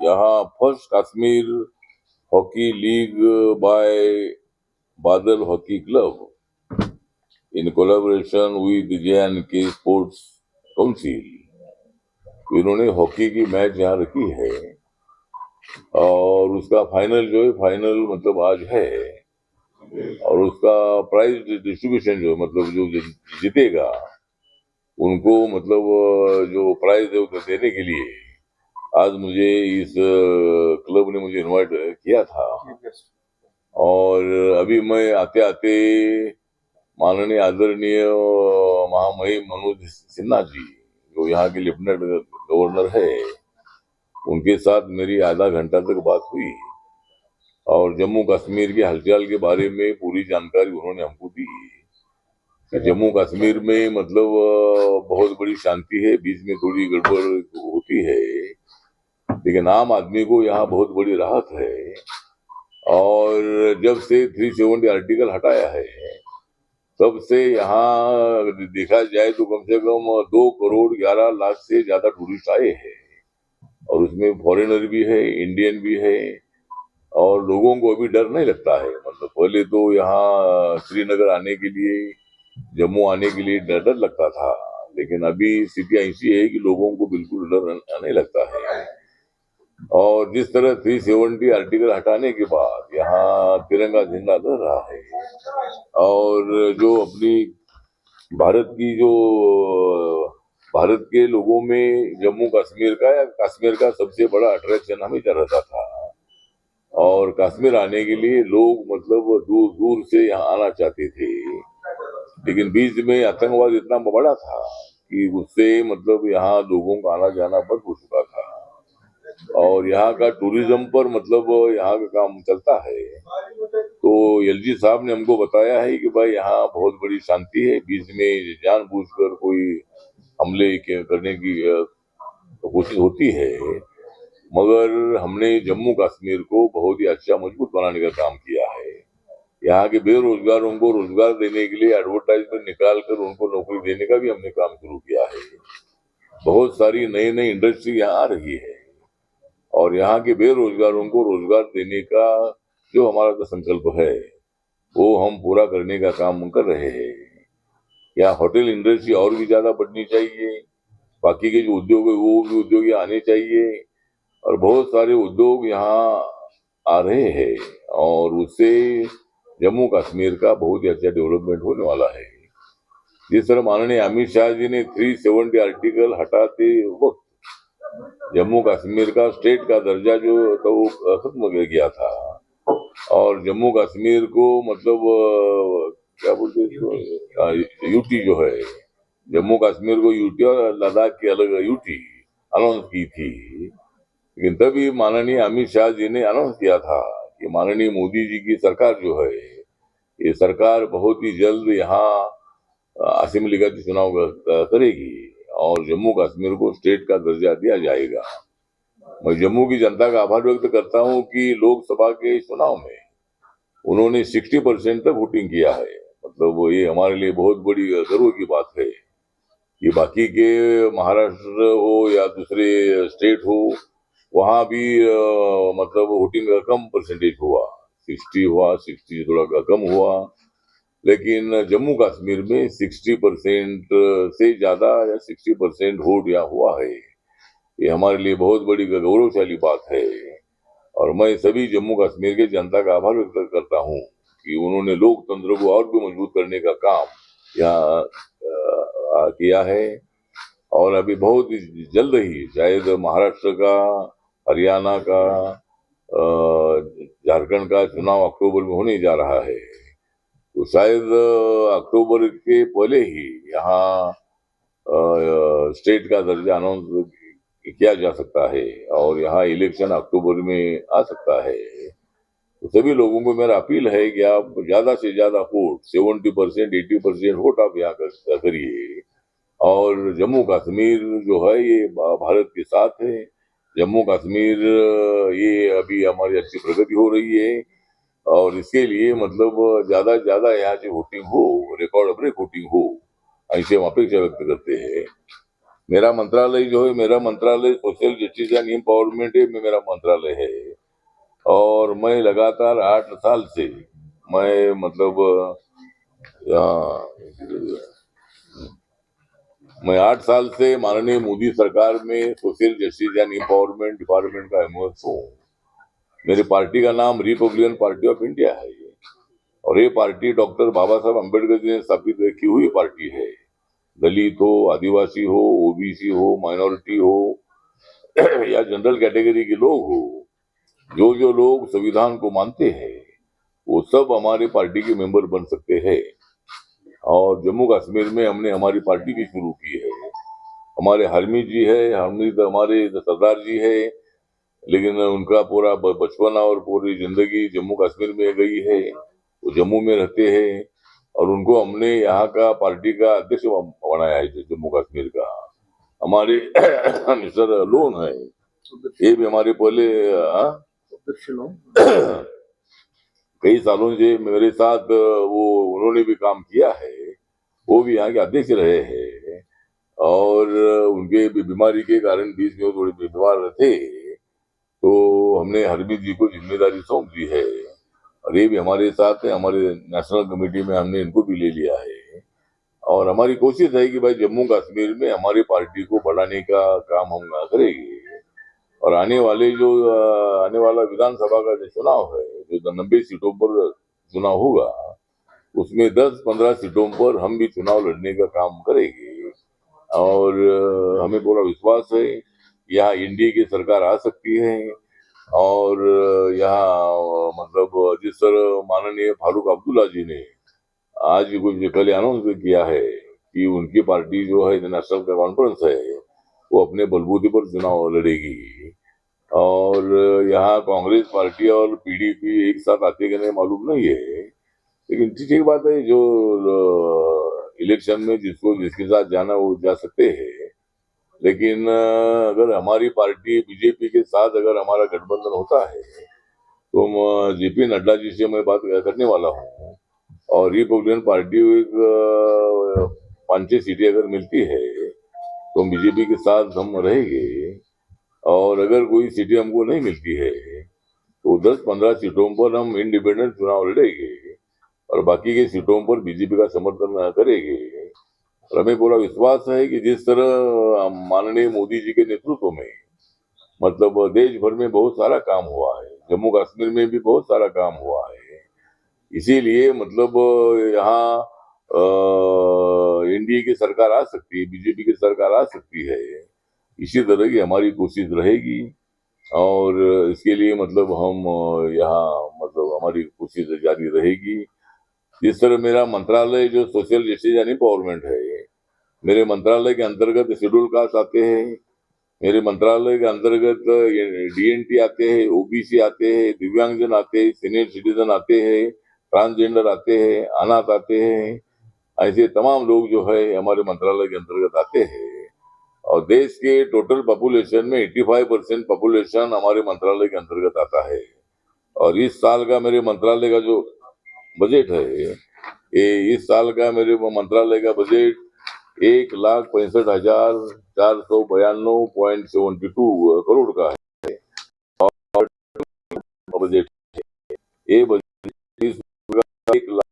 यहाँ first Kashmir hockey league by Badal hockey club in collaboration with JNK sports council, इन्होंने hockey की match यहाँ रखी है और उसका फाइनल जो है, फाइनल मतलब आज है, और उसका प्राइज डिस्ट्रीब्यूशन जो मतलब जो जीतेगा उनको मतलब जो प्राइज है वो देने के लिए आज मुझे इस क्लब ने मुझे इनवाइट किया था। और अभी मैं आते आते माननीय आदरणीय महामहिम मनोज सिन्हा जी, जो यहाँ के लेफ्टिनेंट गवर्नर है, उनके साथ मेरी आधा घंटा तक बात हुई और जम्मू कश्मीर के हालचाल के बारे में पूरी जानकारी उन्होंने हमको दी कि जम्मू कश्मीर में मतलब बहुत बड़ी शांति है, बीच में थोड़ी गड़बड़ होती है, लेकिन आम आदमी को यहाँ बहुत बड़ी राहत है। और जब से 370 आर्टिकल हटाया है तब से यहाँ देखा जाए तो कम से कम 2 करोड़ 11 लाख से ज्यादा टूरिस्ट आए हैं, और उसमें फॉरेनर भी है, इंडियन भी है, और लोगों को अभी डर नहीं लगता है। मतलब पहले तो यहाँ श्रीनगर आने के लिए, जम्मू आने के लिए डर डर लगता था, लेकिन अभी स्थिति ऐसी है कि लोगों को बिल्कुल डर नहीं लगता है। और जिस तरह 370 आर्टिकल हटाने के बाद यहाँ तिरंगा झंडा लहर रहा है, और जो अपनी भारत की जो भारत के लोगों में जम्मू कश्मीर का या कश्मीर का सबसे बड़ा अट्रैक्शन हमेशा रहता था, और कश्मीर आने के लिए लोग मतलब दूर दूर से यहाँ आना चाहते थे, लेकिन बीच में आतंकवाद इतना बड़ा था कि उससे मतलब यहाँ लोगों का आना जाना बंद हो चुका था, और यहाँ का टूरिज्म पर मतलब यहाँ का काम चलता है। तो LG साहब ने हमको बताया है कि भाई यहाँ बहुत बड़ी शांति है, बीच में जानबूझकर कोई हमले करने की कोशिश होती है, मगर हमने जम्मू कश्मीर को बहुत ही अच्छा मजबूत बनाने का काम किया है। यहाँ के बेरोजगारों को रोजगार देने के लिए एडवर्टाइजमेंट निकाल कर उनको नौकरी देने का भी हमने काम शुरू किया है। बहुत सारी नई नई इंडस्ट्री यहाँ आ रही है, और यहाँ के बेरोजगारों को रोजगार देने का जो हमारा तो संकल्प है वो हम पूरा करने का काम कर रहे हैं। यहाँ होटल इंडस्ट्री और भी ज्यादा बढ़नी चाहिए, बाकी के जो उद्योग है वो भी उद्योग यहाँ आने चाहिए, और बहुत सारे उद्योग यहाँ आ रहे हैं, और उससे जम्मू कश्मीर का बहुत ही अच्छा डेवलपमेंट होने वाला है। जिस तरह माननीय अमित शाह जी ने 370 आर्टिकल हटाते वक्त जम्मू कश्मीर का स्टेट का दर्जा जो तो वो खत्म हो गया था, और जम्मू कश्मीर को मतलब क्या बोलते हैं यूटी जो है, जम्मू कश्मीर को यूटी और लद्दाख की अलग यूटी अनाउंस की थी। लेकिन तभी माननीय अमित शाह जी ने अनाउंस किया था कि माननीय मोदी जी की सरकार जो है, ये सरकार बहुत ही जल्द यहाँ असेंबली का चुनाव करेगी और जम्मू कश्मीर को स्टेट का दर्जा दिया जाएगा। मैं जम्मू की जनता का आभार व्यक्त करता हूँ कि लोकसभा के चुनाव में उन्होंने 60% तक वोटिंग किया है। मतलब वो ये हमारे लिए बहुत बड़ी गर्व की बात है कि बाकी के महाराष्ट्र हो या दूसरे स्टेट हो, वहां भी मतलब वोटिंग का कम परसेंटेज हुआ, 60 हुआ, 60 थोड़ा कम हुआ, लेकिन जम्मू कश्मीर में 60% से ज्यादा या 60% वोट यहाँ हुआ है। ये हमारे लिए बहुत बड़ी गौरवशाली बात है, और मैं सभी जम्मू कश्मीर के जनता का आभार व्यक्त करता हूँ कि उन्होंने लोकतंत्र को और भी मजबूत करने का काम यहाँ किया है। और अभी बहुत जल्द ही शायद महाराष्ट्र का, हरियाणा का, झारखंड का चुनाव अक्टूबर में होने जा रहा है, तो शायद अक्टूबर के पहले ही यहाँ स्टेट का दर्जा अनाउंस किया जा सकता है, और यहाँ इलेक्शन अक्टूबर में आ सकता है। तो सभी लोगों को मेरा अपील है कि आप ज्यादा से ज्यादा वोट, 70% 80% वोट आप यहाँ करिए, और जम्मू कश्मीर जो है ये भारत के साथ है। जम्मू कश्मीर ये अभी हमारी अच्छी प्रगति हो रही है, और इसके लिए मतलब ज्यादा से ज्यादा यहाँ से वोटिंग हो, रिकॉर्ड ब्रेक वोटिंग हो, ऐसे हम अपेक्षा व्यक्त करते हैं। मेरा मंत्रालय जो है, मेरा मंत्रालय सोशल जस्टिस एंड एम्पावरमेंट है, मेरा मंत्रालय है। और मैं लगातार 8 साल से मैं मतलब मैं 8 साल से माननीय मोदी सरकार में social justice and empowerment department का एमओएस हूँ। मेरी पार्टी का नाम रिपब्लिकन पार्टी ऑफ इंडिया है और ये पार्टी डॉक्टर बाबा साहब अम्बेडकर जी ने स्थापित की हुई पार्टी है। दलित हो, आदिवासी हो, ओबीसी हो, माइनॉरिटी हो या जनरल कैटेगरी के लोग हो, जो लोग संविधान को मानते हैं वो सब हमारी पार्टी के मेंबर बन सकते हैं। और जम्मू कश्मीर में हमने हमारी पार्टी भी शुरू की है। हमारे हरमीत जी है, हरमीत हमारे सरदार जी है, लेकिन उनका पूरा बचपन और पूरी जिंदगी जम्मू कश्मीर में गई है। वो जम्मू में रहते हैं और उनको हमने यहाँ का पार्टी का अध्यक्ष बनाया है जम्मू कश्मीर का। हमारे मिस्टर लोन है, ये भी हमारे पहले कई सालों से मेरे साथ वो उन्होंने भी काम किया है, वो भी यहाँ के अध्यक्ष रहे हैं। और उनके बीमारी के कारण बीच में थोड़े बीमार थे, तो हमने हरमीत जी को जिम्मेदारी सौंप दी है और ये भी हमारे साथ है। हमारे नेशनल कमेटी में हमने इनको भी ले लिया है और हमारी कोशिश है कि भाई जम्मू कश्मीर में हमारी पार्टी को बढ़ाने का काम हम करेंगे। और आने वाला विधानसभा का जो चुनाव है, जो 90 सीटों पर चुनाव होगा, उसमें 10-15 सीटों पर हम भी चुनाव लड़ने का काम करेंगे। और हमें पूरा विश्वास है यहाँ एनडीए की सरकार आ सकती है। और यहाँ मतलब जिस तरह माननीय फारूक अब्दुल्ला जी ने आज कुछ कल अनाउंस किया है कि उनकी पार्टी जो है नेशनल कॉन्फ्रेंस है, वो अपने बलबूते पर चुनाव लड़ेगी। और यहाँ कांग्रेस पार्टी और पीडीपी एक साथ आते कि नहीं मालूम नहीं है, लेकिन ठीक बात है, जो इलेक्शन में जिसको जिसके साथ जाना वो जा सकते हैं। लेकिन अगर हमारी पार्टी बीजेपी के साथ अगर हमारा गठबंधन होता है तो जेपी नड्डा जी से मैं बात करने वाला हूँ और रिपब्लिकन पार्टी एक 5-6 सीटें अगर मिलती है तो बीजेपी के साथ हम रहेंगे। और अगर कोई सीटें हमको नहीं मिलती है तो 10-15 सीटों पर हम इंडिपेंडेंट चुनाव लड़ेंगे और बाकी के सीटों पर बीजेपी का समर्थन करेंगे। और हमें पूरा विश्वास है कि जिस तरह माननीय मोदी जी के नेतृत्व में मतलब देश भर में बहुत सारा काम हुआ है, जम्मू कश्मीर में भी बहुत सारा काम हुआ है, इसीलिए मतलब यहाँ एनडीए की सरकार आ सकती है, बीजेपी की सरकार आ सकती है। इसी तरह की हमारी कोशिश रहेगी और इसके लिए मतलब हम यहाँ मतलब हमारी कोशिश जारी रहेगी। जिस तरह मेरा मंत्रालय जो सोशल जस्टिस एंड एम्पावरमेंट है, मेरे मंत्रालय के अंतर्गत शेड्यूल कास्ट आते हैं, मेरे मंत्रालय के अंतर्गत डीएनटी आते हैं, ओबीसी आते हैं, दिव्यांगजन आते हैं, सीनियर सिटीजन आते हैं, ट्रांसजेंडर आते हैं, अनाथ आते हैं, ऐसे तमाम लोग जो है हमारे मंत्रालय के अंतर्गत आते हैं। और देश के टोटल पॉपुलेशन में 85% पॉपुलेशन हमारे मंत्रालय के अंतर्गत आता है। और इस साल का मेरे मंत्रालय का जो बजट है, ये इस साल का मेरे मंत्रालय का बजट 1,65,492.72 करोड़ का है और बजट ये बजट 1,00,000